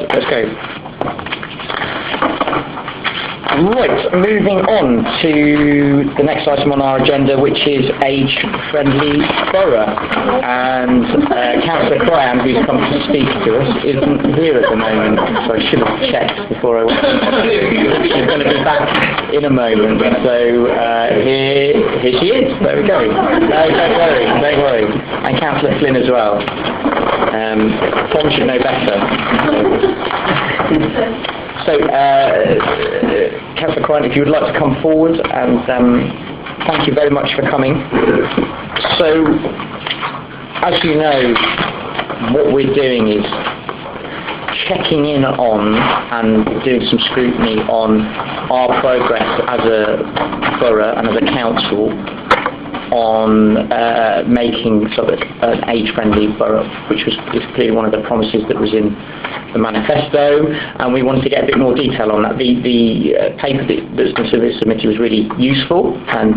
Let's go. Right, moving on to the next item on our agenda, which is age-friendly borough. And Cllr Cryan, who's come to speak to us, isn't here at the moment, so I should have checked before I went. She's going to be back in a moment, so here she is. There we go. No, don't worry. And Councillor Flynn as well. Tom should know better. So, Cllr Cryan, if you would like to come forward, and thank you very much for coming. So, as you know, what we're doing is checking in on and doing some scrutiny on our progress as a borough and as a council on making sort of an age-friendly borough, which is clearly one of the promises that was in the manifesto, and we wanted to get a bit more detail on that. The paper that's been submitted was really useful, and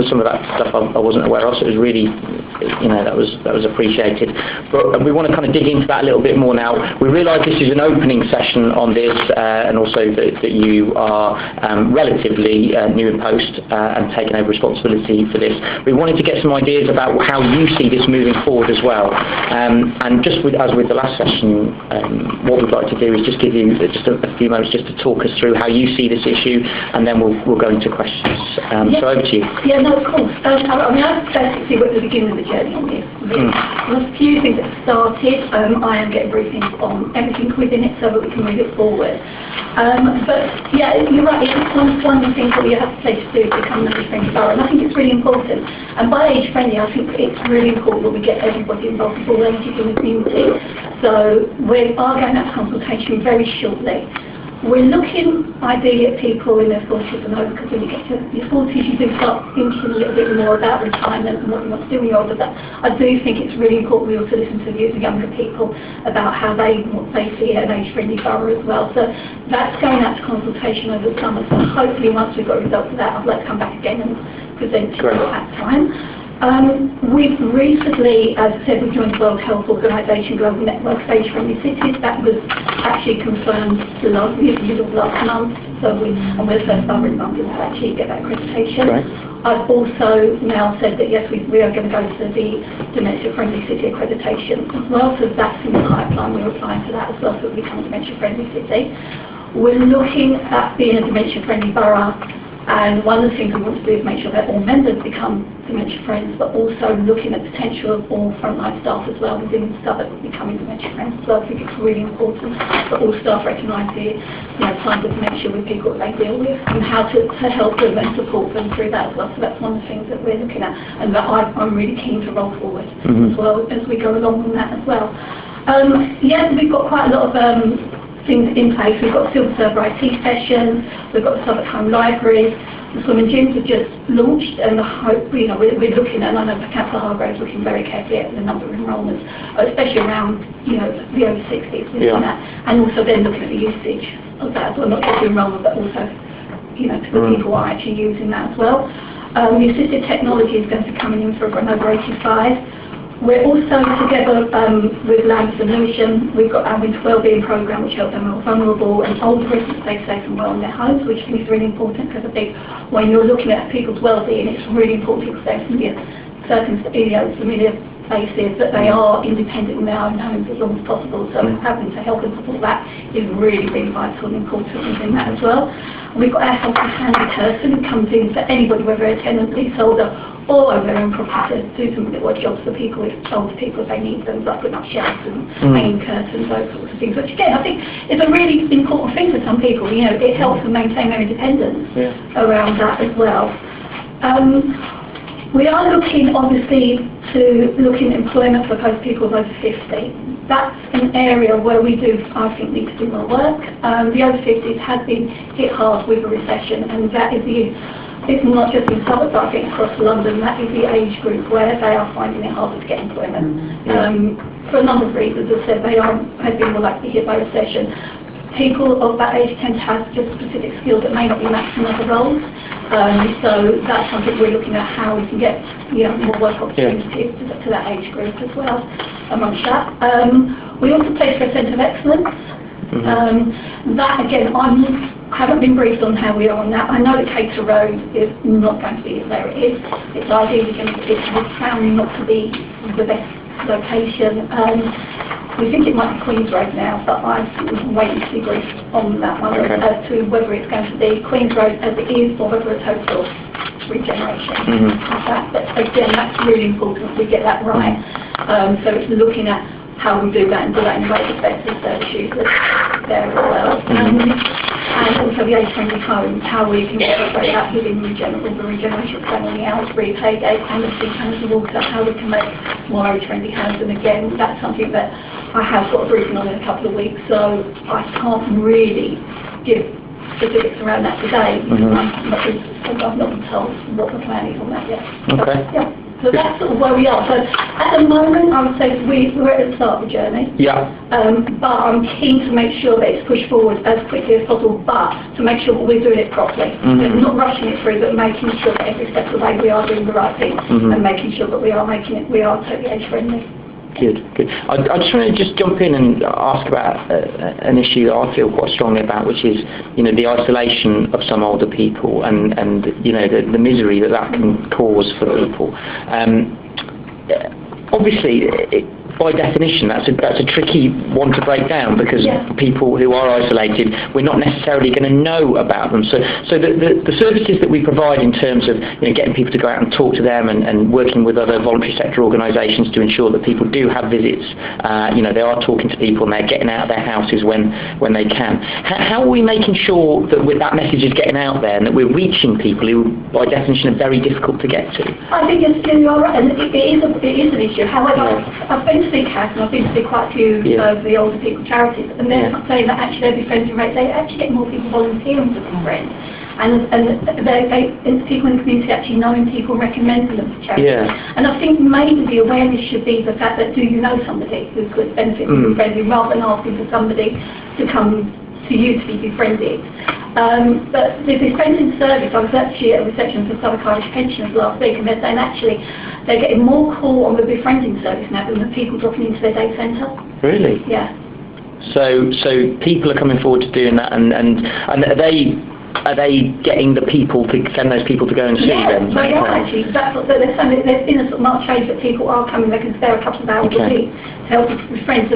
some of that stuff I wasn't aware of, so it was really, that was appreciated. But we want to kind of dig into that a little bit more now. We realise this is an opening session on this, and also that you are relatively new in post and taking over responsibility for this. We wanted to get some ideas about how you see this moving forward as well. And just as with the last session, what we'd like to do is just give you just a few moments just to talk us through how you see this issue, and then we'll go into questions. So over to you. Yeah, no, of course. I basically went at the beginning of the journey on this. There's a few things that started. I am getting briefings on everything within it so that we can move it forward. But yeah, you're right. It's one of the things that we have to say to do to become an age-friendly borough, and I think it's really important. And by age-friendly, I think it's really important that we get everybody involved with all ages in the community. So we are going out to consultation very shortly. We're looking ideally at people in their 40s and over, because when you get to your 40s you do start thinking a little bit more about retirement and what you want to do when you're older. But I do think it's really important we also listen to the views of younger people about how what they see an age-friendly borough as well. So that's going out to consultation over the summer. So hopefully once we've got results of that, I'd like to come back again and present to you at that time. We've recently, as I said, we joined the World Health Organization Global Network of Age-Friendly Cities. That was actually confirmed middle of last month, so we're the first borough in London to actually get that accreditation. Right. I've also now said that yes, we are going to go to the Dementia-Friendly City accreditation as well, so that's in the pipeline. We're applying for that as well, so we become a Dementia-Friendly City. We're looking at being a Dementia-Friendly borough. And one of the things we want to do is make sure that all members become dementia friends, but also looking at potential of all frontline staff as well within Southwark becoming dementia friends. So I think it's really important that all staff recognise the signs of dementia with people that they deal with and how to help them and support them through that as well. So that's one of the things that we're looking at, and that I'm really keen to roll forward as well as we go along on that as well. Yeah, we've got quite a lot of things in place. We've got silver server IT sessions, we've got the Southwark Home Libraries, the swimming gyms have just launched, and I hope, we're looking at, and I know Councillor Hargrave's looking very carefully at the number of enrolments, especially around, the over 60s, and also then looking at the usage of that as well, not just the enrolment, but also, to the people who are actually using that as well. The assisted technology is going to be coming in for over 85. We're also together with Land Solution. We've got our winter wellbeing programme, which helps them more vulnerable and older residents stay safe and well in their homes, which I think is really important, because I think when you're looking at people's wellbeing, it's really important people stay familiar places, that they are independent in their own homes as long as possible. So having to help and support that is really, really vital and important within that as well. And we've got our help and handy person who comes in for anybody, whether a tenant, leaseholder, or over their own property, to do some little jobs for people, older people if they need them, like putting up shelves and hanging curtains, those sorts of things. Which again, I think is a really important thing for some people. It helps them maintain their independence around that as well. We are looking, obviously, to looking at employment for those people over 50. That's an area where we do, I think, need to do more work. The over 50s has been hit hard with a recession, and that is it's not just in Southwark, but I think across London, that is the age group where they are finding it harder to get employment. For a number of reasons, as I said, they have been more likely hit by recession. People of that age tend to have just specific skills that may not be matched in other roles. So that's something we're looking at, how we can get more work opportunities to that age group as well amongst that. We also place for a centre of excellence. That again, I haven't been briefed on how we are on that. I know that Cllr Road is not going to be where it is. It's ideally going to be, it's found not to be the best location. We think it might be Queen's Road now, but I'm waiting to be briefed on that one as to whether it's going to be Queen's Road as it is or whether a total regeneration of that. But again, that's really important we get that right. So it's looking at how we do that and do that in a way that's best for service users there as well. And also the age-friendly homes, how we can incorporate that within the regeneration plan on the hours repay gate and the sea panels of water, how we can make more age-friendly homes. And again, that's something that I have got a briefing on in a couple of weeks, so I can't really give specifics around that today because I've not been told what the plan is on that yet. Okay. Yeah. So that's sort of where we are. So at the moment, I would say we're at the start of the journey. Yeah. But I'm keen to make sure that it's pushed forward as quickly as possible, but to make sure that we're doing it properly. Not rushing it through, but making sure that every step of the way we are doing the right thing and making sure that we are totally age-friendly. Good. I just want to jump in and ask about an issue that I feel quite strongly about, which is, the isolation of some older people and the misery that can cause for people. Obviously, by definition, that's a tricky one to break down because people who are isolated, we're not necessarily going to know about them. So the services that we provide in terms of getting people to go out and talk to them and working with other voluntary sector organisations to ensure that people do have visits, they are talking to people and they're getting out of their houses when they can. How are we making sure that that message is getting out there and that we're reaching people who, by definition, are very difficult to get to? I think you are right, and it is an issue. However, I've been to see CAS and I've been to see quite a few of the older people charities, and they're not saying that actually they're befriending rates. They actually get more people volunteering to befriend, and people in the community actually knowing people, recommending them to charities. And I think maybe the awareness should be the fact that do you know somebody who could benefit from befriending, rather than asking for somebody to come to you to be befriended. But the befriending service, I was actually at a reception for Southwark Irish pensioners last week, and they're saying actually they're getting more call on the befriending service now than the people dropping into their day centre. Really? Yeah. So people are coming forward to doing that, and are they getting the people to send those people to go and see them? Yeah, they are actually. That's what they're saying. There's been a sort of marked change that people are coming. They can spare a couple of hours a week to help with friends.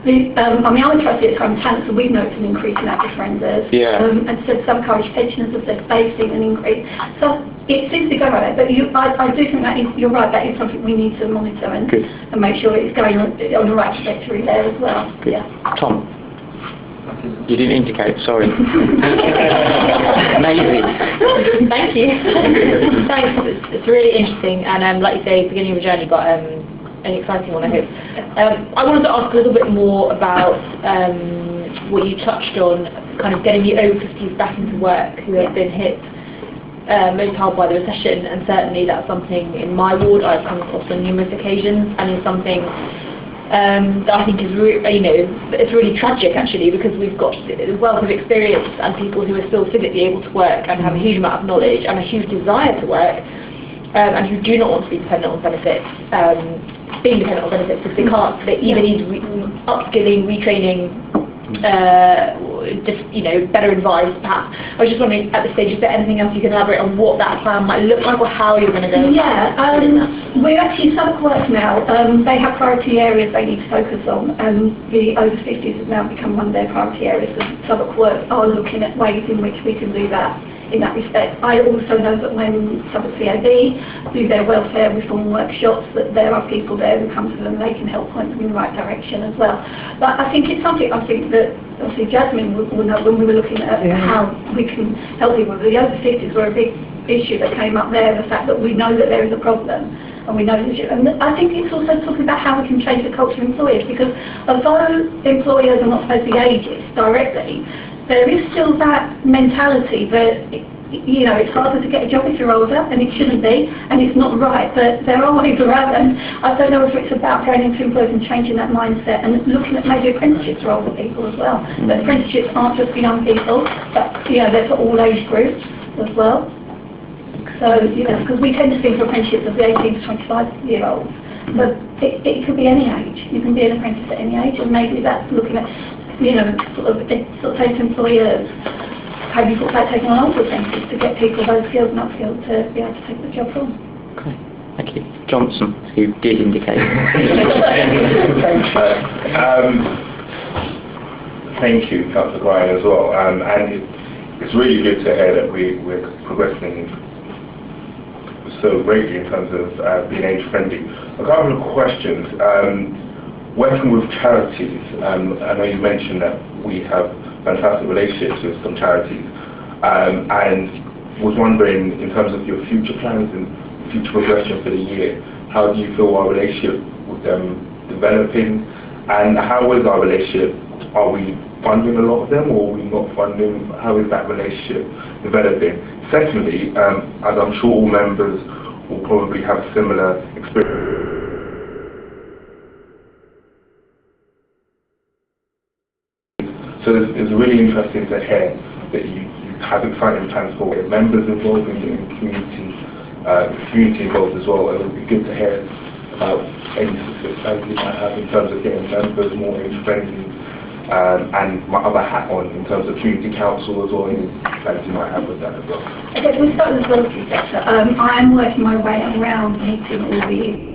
I'm interested at home talent, so we've noticed an increase in our befrienders. And so some Irish pensioners have said they've seen an increase. So it seems to go right there. But I do think that you're right. That is something we need to monitor and make sure it's going on the right trajectory there as well. Good. Yeah. Tom. You didn't indicate, sorry. Amazing. Thank you. Thanks, it's really interesting, and like you say, beginning of a journey, but an exciting one, I hope. I wanted to ask a little bit more about what you touched on, kind of getting the over 50s back into work who have been hit most hard by the recession, and certainly that's something in my ward I've come across on numerous occasions, and is something that I think is it's really tragic actually, because we've got a wealth of experience and people who are still physically able to work and have a huge amount of knowledge and a huge desire to work, and who do not want to be dependent on benefits, being dependent on benefits because they can't. They either need upskilling, retraining, just better advised perhaps. I was just wondering at this stage, is there anything else you can elaborate on what that plan might look like or how you're going to go? We're actually Southwark now. They have priority areas they need to focus on, and the over 50s has now become one of their priority areas. And Southwark are looking at ways in which we can do that in that respect. I also know that when Southwark CAB do their welfare reform workshops, that there are people there who come to them and they can help point them in the right direction as well. But I think it's something that obviously Jasmine will know when we were looking at how we can help people. The over 50s were a big issue that came up there, the fact that we know that there is a problem. And we know the issue. And I think it's also talking about how we can change the culture of employers, because although employers are not supposed to be ageist directly, there is still that mentality that, it's harder to get a job if you're older, and it shouldn't be, and it's not right, but there are ways around, and I don't know if it's about going into employers and changing that mindset and looking at maybe apprenticeships for older people as well. But apprenticeships aren't just for young people, but, they're for all age groups as well. So, because we tend to think of apprenticeships as the 18 to 25-year-olds, but it could be any age. You can be an apprentice at any age, and maybe that's looking at sort of say to employers, have you thought about taking on older apprentices to get people those skills and upskills to be able to take the job on? Okay, thank you. Johnson, who did indicate. Thank you, Cllr Cryan, as well. And it's really good to hear that we're progressing so greatly in terms of being age-friendly. A couple of questions. Working with charities, I know you mentioned that we have fantastic relationships with some charities, and was wondering, in terms of your future plans and future progression for the year, how do you feel our relationship with them developing, and how is our relationship? Are we funding a lot of them, or are we not funding? How is that relationship developing? Secondly, as I'm sure all members will probably have similar experience, so it's really interesting to hear that you have exciting plans for members involved in getting community involved as well. It would be good to hear about any specific plans you might have in terms of getting members more age-friendly, and my other hat on in terms of community council as well, any plans you might have with that as well. Okay, we start with the voluntary sector. I am working my way around meeting all the